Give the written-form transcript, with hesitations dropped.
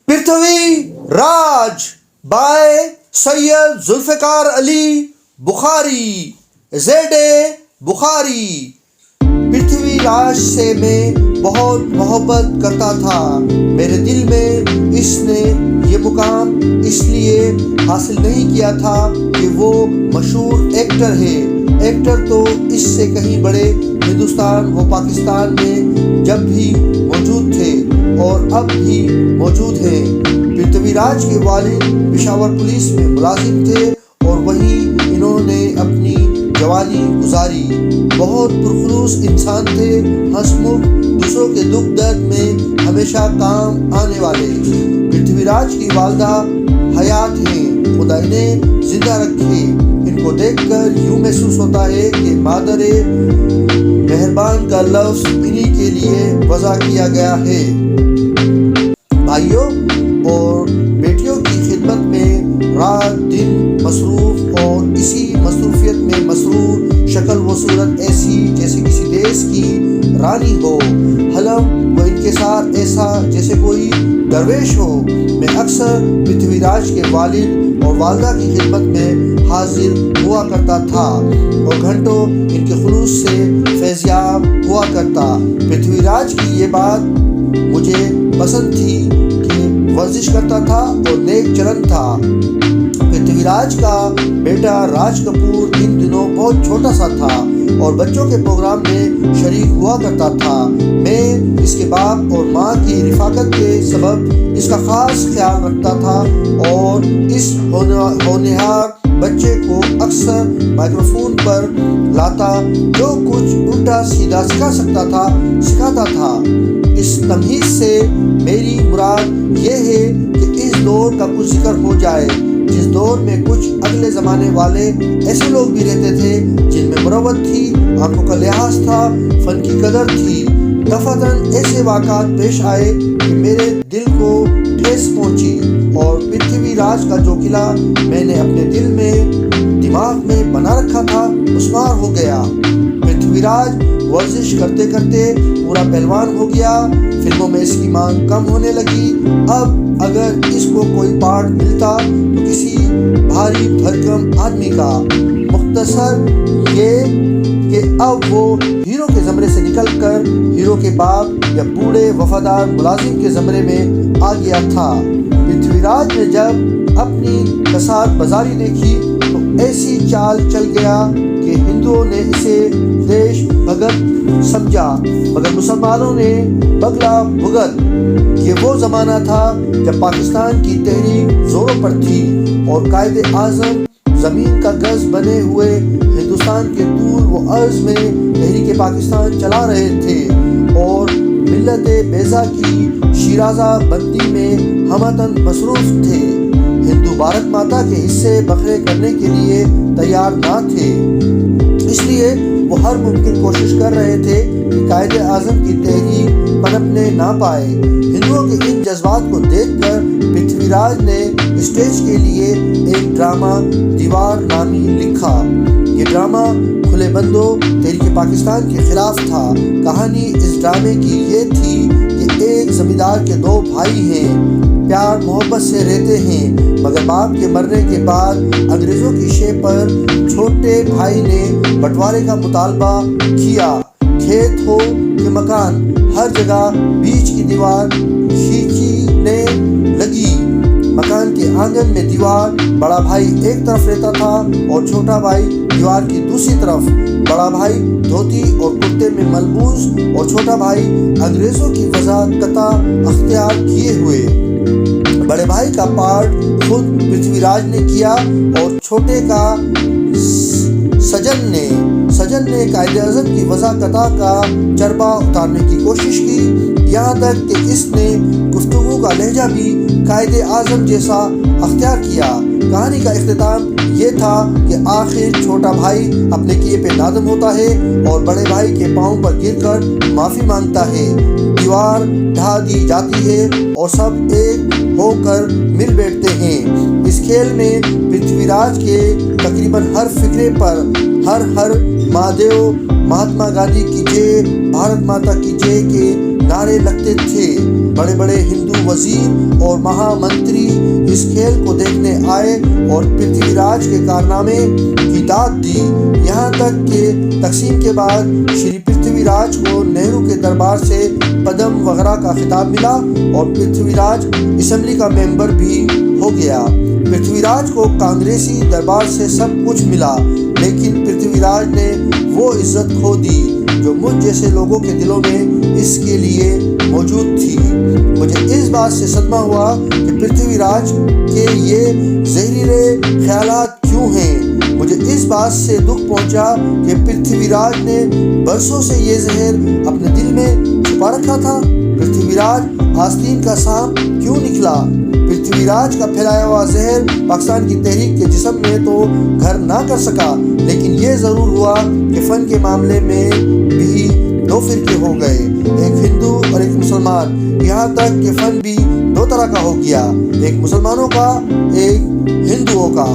Prithvi Raj bye سید ذوالفقار علی بخاری Z بخاری۔ پرتھوی راج سے میں بہت محبت کرتا تھا۔ میرے دل میں اس نے یہ مقام اس لیے حاصل نہیں کیا تھا کہ وہ مشہور ایکٹر ہے۔ ایکٹر تو اس سے کہیں بڑے ہندوستان و پاکستان میں جب بھی موجود تھے اور اب بھی موجود ہیں۔ پرتھوی راج کے والد پشاور پولیس میں ملازم تھے اور وہیں انہوں نے اپنی جوانی گزاری۔ بہت پرخلوص انسان تھے، ہنس مکھ، دوسروں کے دکھ درد میں ہمیشہ کام آنے والے۔ پرتھوی راج کی والدہ حیات ہیں، خدا انہیں زندہ رکھے۔ ان کو دیکھ کر یوں محسوس ہوتا ہے کہ مادر مہربان کا لفظ انہی کے لیے وضع کیا گیا ہے۔ بھائیوں اور بیٹیوں کی خدمت میں رات دن مصروف اور اسی مصروفیت میں مسرور، شکل و صورت ایسی جیسے کسی دیس کی رانی ہو، حلم و انکسار ایسا جیسے کوئی درویش ہو۔ میں اکثر پرتھوی راج کے والد اور والدہ کی خدمت میں حاضر ہوا کرتا تھا اور گھنٹوں ان کے خلوص سے فیضیاب ہوا کرتا۔ پرتھوی راج کی یہ بات مجھے پسند تھی کہ ورزش کرتا تھا اور نیک چلن تھا۔ پرتھوی راج کا بیٹا راج کپور ان دنوں بہت چھوٹا سا تھا اور بچوں کے پروگرام میں شریک ہوا کرتا تھا۔ میں اس کے باپ اور ماں کی رفاقت کے سبب اس کا خاص خیال رکھتا تھا اور اس ہونہار بچے کو اکثر مائکروفون پر لاتا جو کچھ الٹا سیدھا سکھا سکتا تھا سکھاتا تھا۔ اس تمہید سے میری مراد یہ ہے کہ اس دور کا کچھ ذکر ہو جائے جس دور میں کچھ اگلے زمانے والے ایسے لوگ بھی رہتے تھے جن میں مروت تھی، آنکھوں کا لحاظ تھا، فن کی قدر تھی۔ دفعتاً ایسے واقعات پیش آئے کہ میرے دل کو ٹھیس پہنچی اور پرتھوی راج کا جو قلعہ میں نے اپنے دل میں دماغ میں بنا رکھا تھا مسمار ہو گیا۔ پرتھوی راج ورزش کرتے کرتے پورا پہلوان ہو گیا۔ فلموں میں اس کی مانگ کم ہونے لگی۔ اب اگر اس کو کوئی پارٹ ملتا تو کسی بھاری بھرکم آدمی کا۔ مختصر یہ کہ اب وہ ہیرو کے زمرے سے نکل کر ہیرو کے باپ یا بوڑھے وفادار ملازم کے زمرے میں آ گیا تھا۔ پرتھوی راج نے جب اپنی کساد بازاری دیکھی تو ایسی چال چل گیا کہ ہندوؤں نے اسے دیش بھگت سمجھا مگر مسلمانوں نے بگلا بھگت۔ یہ وہ زمانہ تھا جب پاکستان کی تحریک زوروں پر تھی اور قائد اعظم زمین کا گز بنے ہوئے ہندوستان کے طول و عرض میں تحریک پاکستان چلا رہے تھے اور ملت بیضا کی شیرازہ بندی میں ہمتن مصروف تھے۔ ہندو بھارت ماتا کے حصے بکھرے کرنے کے لیے تیار نہ تھے، اس لیے وہ ہر ممکن کوشش کر رہے تھے کہ قائد اعظم کی تحریک پنپنے نہ پائے۔ ہندوؤں کے ان جذبات کو دیکھ کر پرتھوی راج نے اسٹیج کے لیے ایک ڈرامہ دیوار نامی لکھا۔ یہ ڈرامہ کھلے بندوں تحریک پاکستان کے خلاف تھا۔ کہانی اس ڈرامے کی یہ تھی کہ ایک زمیندار کے دو بھائی ہیں، پیار محبت سے رہتے ہیں مگر باپ کے مرنے کے بعد انگریزوں کی شے پر چھوٹے بھائی نے بٹوارے کا مطالبہ کیا۔ کھیت ہو کہ مکان، ہر جگہ بیچ کی دیوار کھینچنے لگی۔ مکان کے آنگن میں دیوار، بڑا بھائی ایک طرف رہتا تھا اور چھوٹا بھائی دیوار کی دوسری طرف۔ بڑا بھائی دھوتی اور کرتے میں ملبوس اور چھوٹا بھائی انگریزوں کی وضاحت اختیار کیے ہوئے۔ بڑے بھائی کا پارٹ خود پرتھوی راج نے کیا اور چھوٹے کا سجن نے قائد اعظم کی وضاحت کا چربا اتارنے کی کوشش کی، یہاں تک کہ اس نے گفتگو کا لہجہ بھی قائد اعظم جیسا اختیار کیا۔ کہانی کا اختتام یہ تھا کہ آخر چھوٹا بھائی اپنے کیے پہ نادم ہوتا ہے اور بڑے بھائی کے پاؤں پر گر کر معافی مانگتا ہے۔ دیوار ڈھا دی جاتی ہے اور سب ایک ہو کر مل بیٹھتے ہیں۔ اس کھیل میں پرتھوی راج کے تقریباً ہر فقرے پر ہر مہادیو، مہاتما گاندھی کی جے، بھارت ماتا کی جے کے نعرے لگتے تھے۔ بڑے بڑے ہندو وزیر اور مہا منتری اس کھیل کو دیکھنے آئے اور پرتھوی راج کے کارنامے کی داد دی، یہاں تک کہ تقسیم کے بعد شری پرتھوی راج کو نہرو کے دربار سے پدم وغیرہ کا خطاب ملا اور پرتھوی راج اسمبلی کا ممبر بھی ہو گیا۔ پرتھوی راج کو کانگریسی دربار سے سب کچھ ملا، لیکن پرتھوی راج نے وہ عزت کھو دی جو مجھ جیسے لوگوں کے دلوں میں اس کے لیے موجود تھی۔ مجھے اس بات سے صدمہ ہوا کہ پرتھوی راج کے یہ زہریلے خیالات کیوں ہیں۔ مجھے اس بات سے دکھ پہنچا کہ پرتھوی راج نے برسوں سے یہ زہر اپنے دل میں چھپا رکھا تھا۔ پرتھوی راج آستین کا سانپ کیوں نکلا؟ پرتھوی راج کا پھیلایا ہوا زہر پاکستان کی تحریک کے جسم میں تو گھر نہ کر سکا، لیکن یہ ضرور ہوا کہ فن کے معاملے میں بھی دو فرقے ہو گئے، ایک ہندو اور ایک مسلمان، یہاں تک کہ فن بھی دو طرح کا ہو گیا، ایک مسلمانوں کا، ایک ہندوؤں کا۔